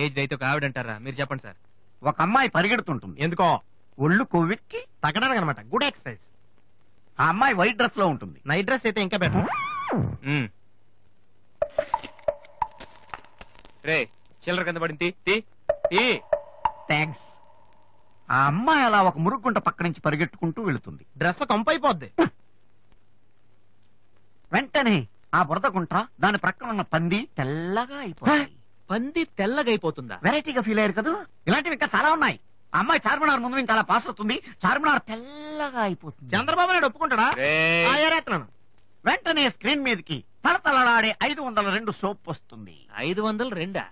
Age అయితే ఒక ఆవిడ అంటారా? మీరు చెప్పండి సార్. ఒక అమ్మాయి పరిగెడుతుంటుంది. ఎందుకో? ఒళ్ళు కొవ్వెక్కి తగ్గడానికి అనమాట. Good exercise. ఆ అమ్మాయి వైట్ డ్రెస్ లో ఉంటుంది. నైట్ డ్రెస్ అయితే ఇంకా బెటర్. రే చిల్లర కింద పడింది. థ్యాంక్స్. ఆ అమ్మాయి అలా ఒక మురుగుంట పక్క నుంచి పరిగెట్టుకుంటూ వెళుతుంది. డ్రెస్ కంపైపోద్ది. వెంటనే ఆ బురద గుంట దాని ప్రక్కన ఉన్న పంది తెల్లగా అయిపోతుంది. పంది తెల్లగా అయిపోతుందా? వెరైటీగా ఫీల్ అయ్యారు కదా. ఇలాంటివి ఇంకా చాలా ఉన్నాయి. ఆ అమ్మాయి చార్మినార్ ముందు నుంచి అలా పాస్ అవుతుంది. చార్మినార్ తెల్లగా అయిపోతుంది. చంద్రబాబు నాయుడు ఒప్పుకుంటాడా? ఏరేస్తున్నాను. వెంటనే స్క్రీన్ మీదకి తలతలలాడే 502 సోప్ వస్తుంది. 502?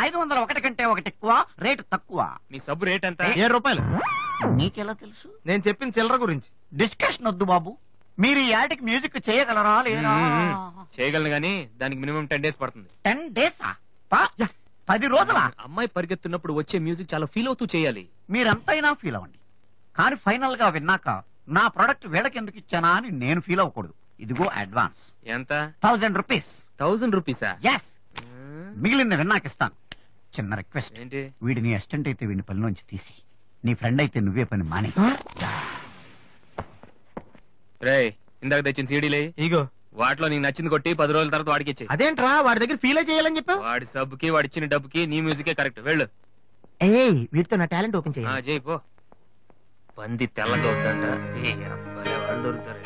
501 కంటే ఒకటి ఎక్కువ, రేటు తక్కువ. మీ సబ్బు రేట్ ఎంత? 7 రూపాయలు. నీకెలా తెలుసు? నేను చెప్పిన చిల్లర గురించి డిస్కషన్ వద్దు బాబు. మీరు ఈ యాడ్కి మ్యూజిక్ చేయగలరా లేదా? చేయగలను గానీ దానికి మినిమం 10 days పడుతుంది. 10 days? 10 రోజుల? అమ్మాయి పరిగెత్తున్నప్పుడు వచ్చే మ్యూజిక్ చాలా ఫీల్ అవుతూ చేయాలి. మీరంతైనా ఫీల్ అవ్వండి, కానీ ఫైనల్ గా విన్నాక నా ప్రొడక్ట్ వీళ్ళకి ఎందుకు ఇచ్చానా అని నేను ఫీల్ అవ్వకూడదు. ఇదిగో అడ్వాన్స్. ఎంత? 1000 రూపీస్. 1000 రూపీసా? ఎస్. మిగిలింది విన్నాక ఇస్తాను. చిన్న రిక్వెస్ట్. ఏంటి? వీడిని అసిస్టెంట్ అయితే వీడిని పనిలోంచి తీసి, నీ ఫ్రెండ్ అయితే నువ్వే పని మాని. రే ఇందాక తెచ్చిన సీడీలే ఇగో. వాటిలో నీకు నచ్చింది కొట్టి 10 రోజుల తర్వాత వాడికి ఇచ్చే. అదేంట్రా వాడి దగ్గర ఫీల్ చేయాలని చెప్పావు? వాడి సబ్బుకి వాడి ఇచ్చిన డబ్బుకి నీ మ్యూజికే కరెక్ట్. వెళ్ళు. వీటితో నా టాలెంట్ ఓపెన్ చేయి పో. పంది తెల్లగా ఉందంట. వాళ్ళు దొరుకుతారు.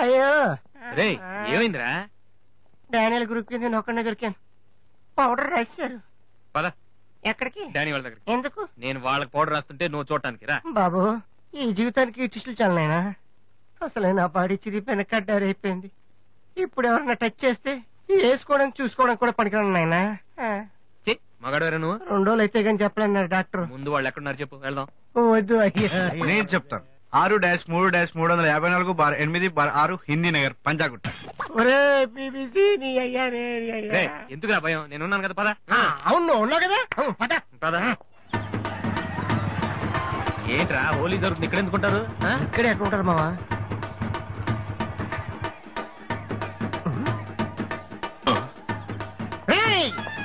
అయ్యో రే ఏమైందిరా? డానియల్ గ్రూప్ కింద నేను ఒక్కడే దొరికాను. పౌడర్ రాశారు. పద. ఎక్కడికి? డానీ వాళ్ళ దగ్గర. ఎందుకు? నేను వాళ్ళకి పౌడర్ రాస్తుంటే నువ్వు చూడటానికి రా. బాబు ఈ జీవితానికి టిష్యూలు చాలనైనా. అసలే నా బాడీ చిరిగిపోయిన కడ్డారైపోయింది. ఇప్పుడు ఎవరన్నా టచ్ చేస్తే వేసుకోవడం చూసుకోవడం కూడా పనికిరాను నాయనా. మగాడు నువ్వు? 2 రోజులు అయితే కానీ చెప్పలేన్నారు డాక్టర్. ముందు వాళ్ళు ఎక్కడున్నారు చెప్పు, వెళ్దాం. వద్దు అయ్యా. నేను చెప్తాను. 6-3-358/8/6 హిందీ నగర్ పంజాగుట్ట. ఎందుకు రా భయం? నేను ఉన్నాను కదా. పద. అవును ఉన్నావు కదా. పద పద. ఏంట్రా హోలీ జరుగుతుంది ఇక్కడ ఎందుకుంటారు? ఇక్కడే ఎక్కడ ఉంటారు మావా?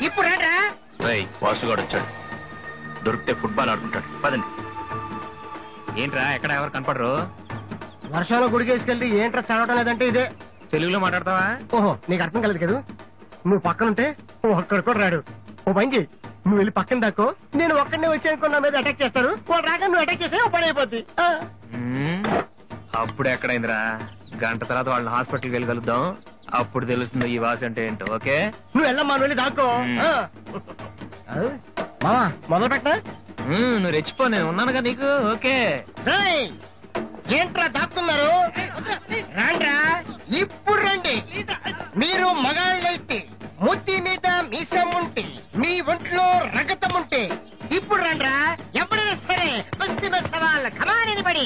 ఇప్పుడు వాసుగాడు వచ్చాడు. దొరికితే ఫుట్బాల్ ఆడుకుంటాడు. పదండి. ఏంట్రా ఎక్కడ ఎవరు కనపడరు? వర్షంలో గుడికేసుకెళ్ళి ఏంట్రా చదవటం లేదంటే ఇదే. తెలుగులో మాట్లాడతావా? ఓహో నీకు అర్థం కలదు కదా. నువ్వు పక్కనుంటే ఒక్కడ కూడా రాడు. ఓ పని చెయ్యి, నువ్వు వెళ్ళి పక్కన దాక్కో. నేను ఒక్కడనే వచ్చానుకో నా మీద అటాక్ చేస్తారు. వాళ్ళు రాగా నువ్వు అటాక్ చేస్తే ఓ పని అయిపోద్ది. అప్పుడు ఎక్కడైందిరా? గంట తర్వాత వాళ్ళని హాస్పిటల్కి వెళ్ళి కలుద్దాం. అప్పుడు తెలుస్తుంది ఈ వాసి అంటే ఏంటో. ఓకే నువ్వు వెళ్ళమ్మా, నువ్వు వెళ్ళి దాక్కో. మామా మొదలు పెట్టా. నువ్వు రెచ్చిపో, నేను ఉన్నానుగా నీకు. ఓకే ఏంట్రా దాక్కున్నారు? రాండ్రా ఇప్పుడు రండి. మీరు మగాళ్ళైతే ముత్తి మీద మీసం ఉంటే, మీ ఒంట్లో రగతం ఉంటే ఇప్పుడు రండ్రా. ఎప్పుడైనా సరే కుస్తీ మీద సవాల్. కమాన్ ఎనీబడీ.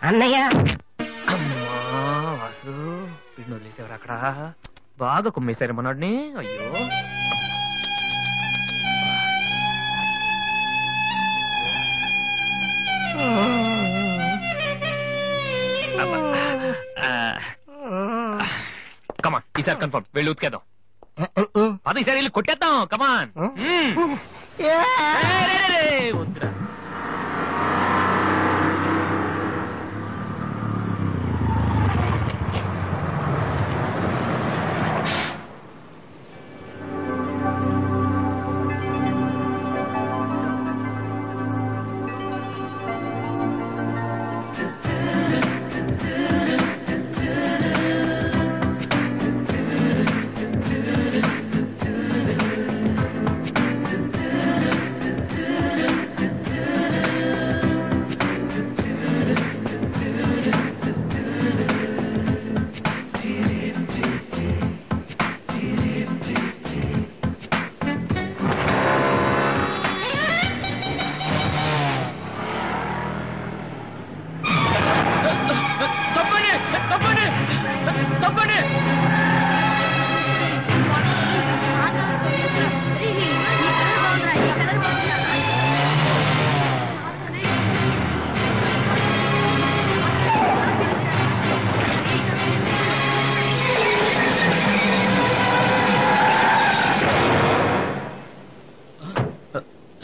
అన్నయ్య. అమ్మా వాసు, వీడిని వదిలేసేవారు అక్కడ. బాగా కుమ్మేశారు మనోడిని. అయ్యో కమాన్, ఈసారి కన్ఫర్మ్. వెళ్ళి ఉతికేద్దాం. పద, ఈసారి వెళ్ళి కొట్టేద్దాం. కమాన్. వద్దురా.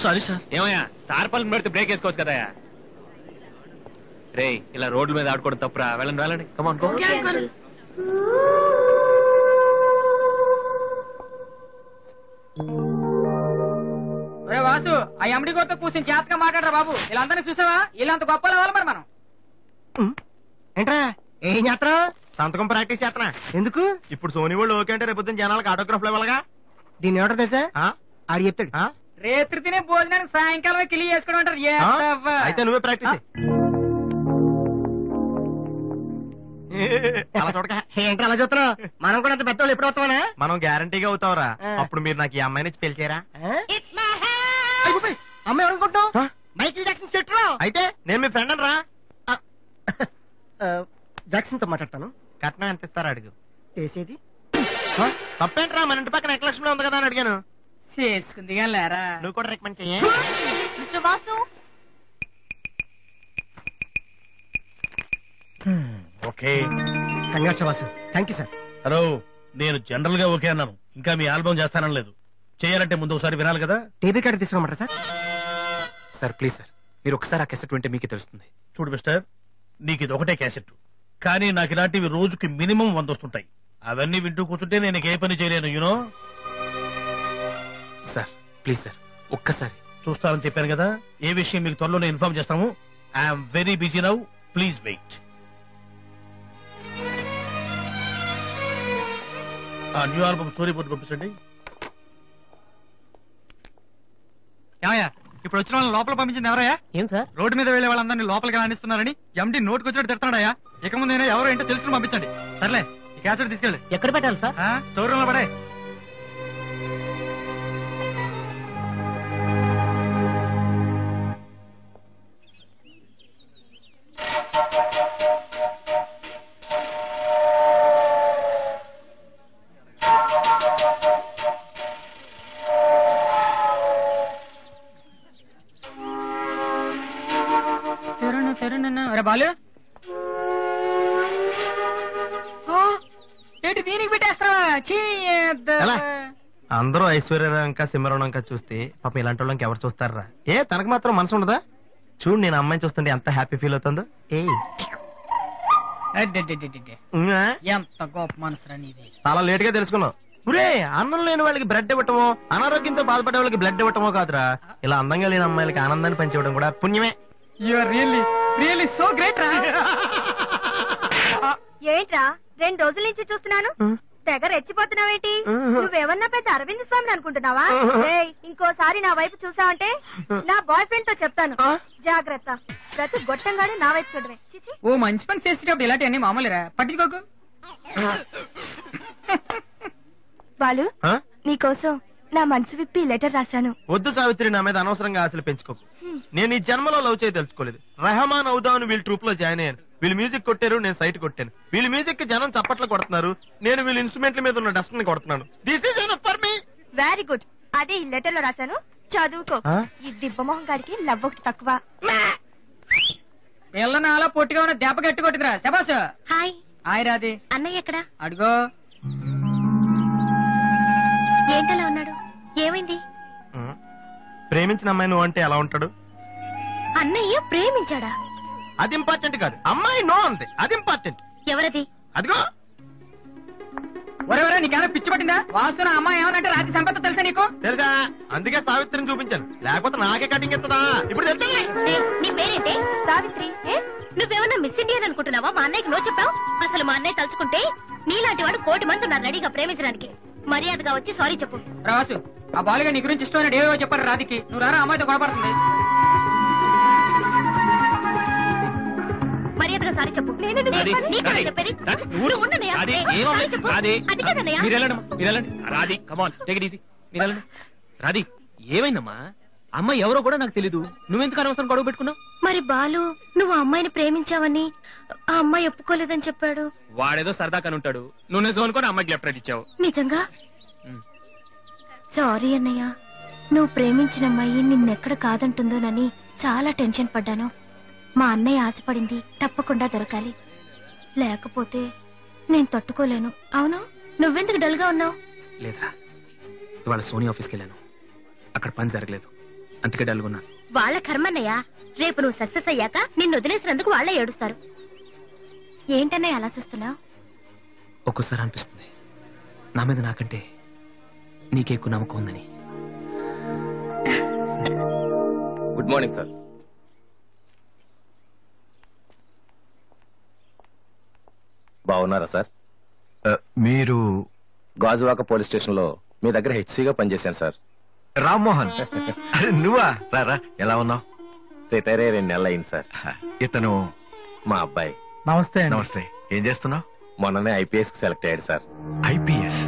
Sorry sir. ఏమయ్యా తార్పాలను పెడితే బ్రేక్ వేసుకోవచ్చు కదా. రే ఇలా రోడ్ల మీద ఆడుకోవడం తప్పురా. వెళ్ళండి వెళ్ళండి, కమాన్ గో. వాసు ఆ ఎమ్డి గోతో కూర్చొని జాతగా మాట్లాడరా బాబు. ఇలా అందరినీ చూసావా? ఇలా అంత గొప్ప అవ్వాలి మరి మనం. ఏంట్రా ఏం చేస్తారా? సంతకం ప్రాక్టీస్ చేస్తున్నా. ఎందుకు? ఇప్పుడు సోనీ వాళ్ళు ఓకే అంటే రేపు జనాలకు ఆటోగ్రాఫ్లు ఇవ్వాలగా. దీన్ని ఏమంటారు తెలుసా? ఆ? ఆడు చెప్తాడు. ఆ? రేత్రి తినే భోజనానికి సాయంకాలం కిలి చేసుకోవడం అంటారు. ఏ ఆ? అవ్వ. అయితే నువ్వే ప్రాక్టీస్ అలా చూడక. ఏంట్రా అలా చూస్తున్నావు? మనం కూడా అంత పెద్దవాళ్ళు ఎప్పుడు అవుతామనా? మనం గ్యారంటీగా అవుతావురా. ఆ. అప్పుడు మీరు నాకు ఈ అమ్మాయిని ఇచ్చి పెళ్లి చేయరా? అమ్మాయి ఎవరనుకుంటావు? మైకిల్ జాక్సన్ చెట్టు. అయితే నేను మీ ఫ్రెండ్ అని రా. జాక్సన్ తో మాట్లాడతాను. కట్నం ఎంత ఇస్తారా అడుగు. చేసేది తప్పేంట్రా, మన ఇంటి పక్కన ఎక్లక్ష్మిలో ఉంది కదా అని అడిగాను. చేసుకుంది కానీ లేరా. నువ్వు కూడా రికమెండ్ చెయ్యి. Mister Vasu, okay. Congrats Vasu. Thank you sir. Hello, నేను జనరల్ గా ఓకే అన్నాను. ఇంకా మీ ఆల్బమ్ చేస్తానని లేదు. చేయాలంటే ముందు ఒకసారి వినాలి కదా. టేబుల్ కార్డు తీసుకురమ్మంటారా సార్? సార్ ప్లీజ్ సార్, మీరు ఒకసారి ఆ కెసెట్ వింటే మీకే తెలుస్తుంది. చూడు మిస్టర్, నీకు ఇది ఒకటే క్యాసెట్, కానీ నాకు ఇలాంటివి రోజుకి మినిమం 100 వస్తుంటాయి. అవన్నీ వింటూ కూర్చుంటే నేను ఏ పని చేయలేను. యూనో. సార్ ప్లీజ్ సార్, ఒక్కసారి. చూస్తానని చెప్పాను కదా. ఏ విషయం మీకు త్వరలోనే ఇన్ఫార్మ్ చేస్తాము. I'm very busy now, please wait. ఆ న్యూ ఆల్బమ్ స్టోరీ బోర్డు పంపించండి. ఏమయ్యా, ఇప్పుడు వచ్చిన వాళ్ళని లోపల పంపించింది ఎవరయ్యా? ఏం సార్? రోడ్డు మీద వెళ్లే వాళ్ళందరినీ లోపలికి రాణిస్తున్నారని ఎండి నోటుకు వచ్చినట్టు తిడతాడయ్యా. ఇక ముందు ఎవరో ఏంటో తెలుసుకుని పంపించండి. సర్లే, ఈ క్యాసెట్ తీసుకెళ్ళి ఎక్కడ పెట్టాలి సార్? స్టోర్ రూమ్ లో పడే. బాలు ఏంటి దీనికి పెట్టేస్తావా? ఎలా? అందరూ ఐశ్వర్యరంక సింహరణంక చూస్తే పాపం ఇలాంటి వాళ్ళకి ఎవరు చూస్తారా? ఏ తనకు మాత్రం మనసు ఉండదా? చూడు, నేను అమ్మాయిని చూస్తుంటే ఎంత హ్యాపీ ఫీల్ అవుతుందో. ఎంత గొప్ప మనసు నీది. చాలా లేట్ గా తెలుసుకున్నావు. ఒరే, అన్నం లేని వాళ్ళకి బ్లడ్ ఇవ్వటమో, అనారోగ్యంతో బాధపడే వాళ్ళకి బ్లడ్ ఇవ్వటమో కాదురా, ఇలా అందంగా లేని అమ్మాయిలకి ఆనందాన్ని పంచివ్వడం కూడా పుణ్యమే. You are really really so great రా. ఏంట్రా 2 రోజుల నుంచి చూస్తున్నాను, తెగ రెచ్చిపోతున్నావేంటి? నువ్వేమన్నా పెద్ద అరవింద్ స్వామిని అనుకుంటున్నావా? ఏయ్, ఇంకోసారి నా వైపు చూసావంటే నా బాయ్ ఫ్రెండ్ తో చెప్తాను. జాగ్రత్త. ప్రతి గొట్టంగానే నా వైపు చూడవే. చిచి. ఓ మంచి పని చేసేటప్పుడు ఇలాంటివన్నీ మామూలురా, పట్టించుకోకు. బాలు, నీకోసం నా మనసు విప్పి లెటర్ రాశాను. వద్దు సావిత్రి, నా మీద అనవసరంగా ఆశలు పెంచుకోకు. నేను ఈ జన్మలో లవ్ చేయ తెలుసుకోలేదు. రెహమాన్ అవుదామని వీళ్ళ ట్రూప్ లో జాయిన్ అయ్యాను. వీళ్ళు మ్యూజిక్ కొట్టారు, నేను సైట్ కొట్టాను. వీళ్ళ మ్యూజిక్ కి జనం చప్పట్లు కొడుతున్నారు, నేను వీళ్ళ ఇన్స్ట్రుమెంట్ల మీద ఉన్న డస్ట్ ని కొడుతున్నాను. This is enough for me. Very good. అదే ఈ లెటర్ లో రాశాను, చదువుకో. ఈ దిబ్బమోహం గారికి లవ్ ఒకటి తక్కువ. పిల్లని అలా పొట్టిగా ఉన్న దెబ్బ గట్టి కొట్టిందిరా. శబాస్. హాయ్. హాయ్ రాది. అన్నయ్య ఎక్కడా? అడుగో. ఏంటలా ఉన్నాడు? ఏమైంది? ప్రేమించిన అమ్మాయి నువ్వు అంటే ఎలా ఉంటాడు? అన్నయ్య ప్రేమించాడా? అది ఇంపార్టెంట్ కాదు, అమ్మాయి నో అంతే, అది ఇంపార్టెంట్. ఎవరది? అదిగో. ఒరే నీకేమైనా పిచ్చి పట్టిందా? వాసు నా అమ్మాయి ఏమనంటే రాత్రి సంపద తెలుసా నీకు? తెలుసా, అందుకే సావిత్రిని చూపించాను, లేకపోతే నాకే కటింగ్ ఎత్తదా. ఇప్పుడు తెలుసా? నీ పేరేంటి? సావిత్రి. నువ్వేమన్నా మిస్ ఇండియన్ అనుకుంటున్నావా? మా అన్నయ్యకి నో చెప్పావు. అసలు మా అన్నయ్య తలుచుకుంటే నీలాంటి వాడు 1,000,000 మంది ఉన్నారు రెడీగా ప్రేమించడానికి. మర్యాదగా వచ్చి సారీ చెప్పు. రాసు, ఆ బాలుగా నీ గురించి ఇష్టమైన ఏవో చెప్పారు రాధికి. నువ్వు రారా, అమ్మాయితో గొడవపడుతుంది. మర్యాదగా సారీ చెప్పు. చెప్పేది రాధి, కమాన్, టేక్ ఇట్ ఈజీ. మీరెళ్ళండి. రాధి, ఏమైందమ్మా? అమ్మాయి ఎవరో కూడా నాకు తెలీదు, నువ్వెందుకు అనవసరం గొడవ పెట్టుకున్నావు? మరి బాలు, నువ్వు ఆ అమ్మాయిని ప్రేమించావని ఆ అమ్మాయి ఒప్పుకోలేదని చెప్పాడు. వాడేదో సరదా కనుంటాడు, నువ్వు నిజం అనుకోని అమ్మాయికి లెఫ్ట్ రైట్ ఇచ్చావు. నిజంగా? సారీ అన్నయ్య, నువ్వు ప్రేమించిన అమ్మాయి నిన్నెక్కడ కాదంటుందోనని చాలా టెన్షన్ పడ్డాను. మా అన్నయ్య ఆశపడింది తప్పకుండా దొరకాలి, లేకపోతే నేను తట్టుకోలేను. అవును, నువ్వెందుకు డల్ గా ఉన్నావు? లేదురా, ఇవాళ సోనీ ఆఫీస్కి వెళ్ళాను, అక్కడ పని జరగలేదు. అందుకే డల్గున్నా. వాళ్ళ కర్మన్నయ్య, రేపు నువ్వు సక్సెస్ అయ్యాక నిన్ను వదిలేసినందుకు వాళ్ళే ఏడుస్తారు. ఏంటన్నయ్య అలా చూస్తున్నావు? ఒక్కోసారి అనిపిస్తుంది నా మీద నాకంటే నీకే ఎక్కువ నమ్మకం ఉందని. Good morning sir. బాగున్నారా సార్? మీరు గాజువాక పోలీస్ స్టేషన్ లో మీ దగ్గర హెచ్సీగా పనిచేశాను సార్. రామ్మోహన్. అరే నువ్వా? రారా, ఎలా ఉన్నావు? రిటైర్ అయ్యి 2 నెలలు అయింది సార్. ఇతను మా అబ్బాయి. నమస్తే. నమస్తే. ఏం చేస్తున్నావు? మొన్ననే ఐపీఎస్ కి సెలెక్ట్ అయ్యాడు సార్. ఐపీఎస్?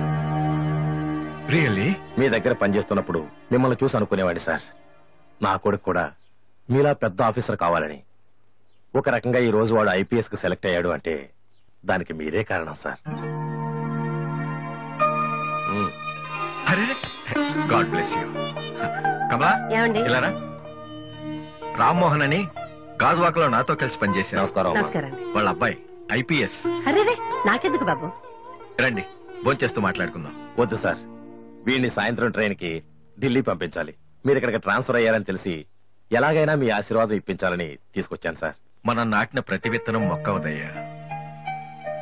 రియల్లీ? మీ దగ్గర పనిచేస్తున్నప్పుడు మిమ్మల్ని చూసి అనుకునేవాడి సార్, నా కొడుకు కూడా మీలా పెద్ద ఆఫీసర్ కావాలని. ఒక రకంగా ఈ రోజు వాడు ఐపీఎస్ కి సెలెక్ట్ అయ్యాడు అంటే దానికి మీరే కారణం సార్. అరే గాడ్ బ్లెస్ యూ. కమలా, ఇలారా. రామ్మోహన్ అని గాజువాకలో నాతో కలిసి పనిచేశారు. నమస్కారం. వాళ్ళ అబ్బాయి ఐపీఎస్. అరే నాకెందుకు బాబు, రండి భోంచేస్తూ మాట్లాడుకుందాం. వద్దు సార్, వీడిని సాయంత్రం ట్రైన్ కి ఢిల్లీ పంపించాలి. మీరు ఇక్కడికి ట్రాన్స్ఫర్ అయ్యారని తెలిసి ఎలాగైనా మీ ఆశీర్వాదం ఇప్పించాలని తీసుకొచ్చాను సార్. మనం నాటిన ప్రతి విత్తనం మొక్కవదయ్యా.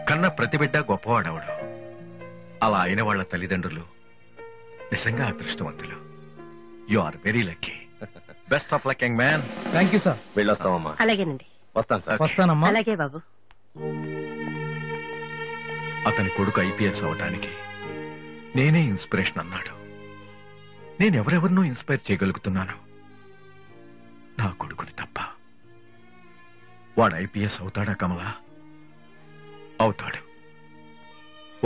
కన్న ప్రతి బిడ్డ గొప్పవాడవడు. అలా అయిన వాళ్ళ తల్లిదండ్రులు నిజంగా అదృష్టవంతులు. You are very lucky. Best of luck young man. Thank you sir. వెళ్ళొస్తామమ్మా. అలాగేనండి. వస్తాను సార్. వస్తానమ్మా. అలాగే బాబు. అతని కొడుకు ఐపీఎస్ అవటానికి నేనే ఇన్స్పిరేషన్ అన్నాడు. నేనెవరెవరినో ఇన్స్పైర్ చేయగలుగుతున్నాను, నా కొడుకుని తప్ప. వాడు ఐపీఎస్ అవుతాడా కమలా? అవుతాడు.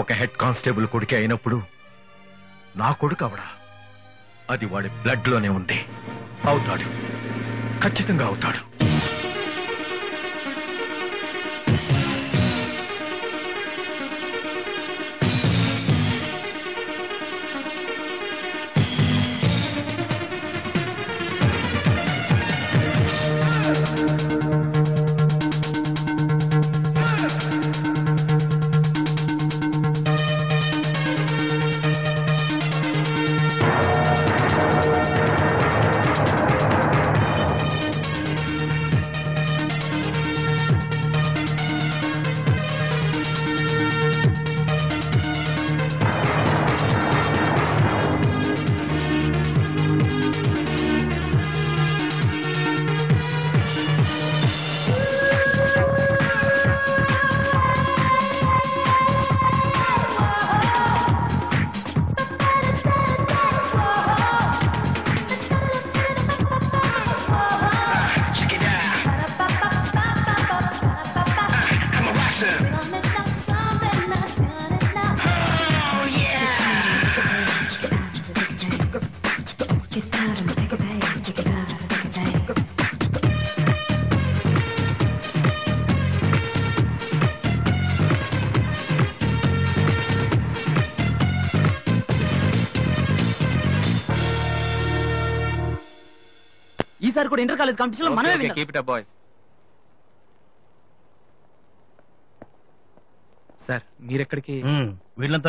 ఒక హెడ్ కానిస్టేబుల్ కొడుకే అయినప్పుడు నా కొడుకు అవడా? అది వాడి బ్లడ్ లోనే ఉంది. అవుతాడు, ఖచ్చితంగా అవుతాడు. ఈసారి కూడా ఇంటర్ కాలేజ్ కాంపిటీషన్ లో మనమే keep it up boys. Sir మీరెక్కడికి? వీళ్ళంతా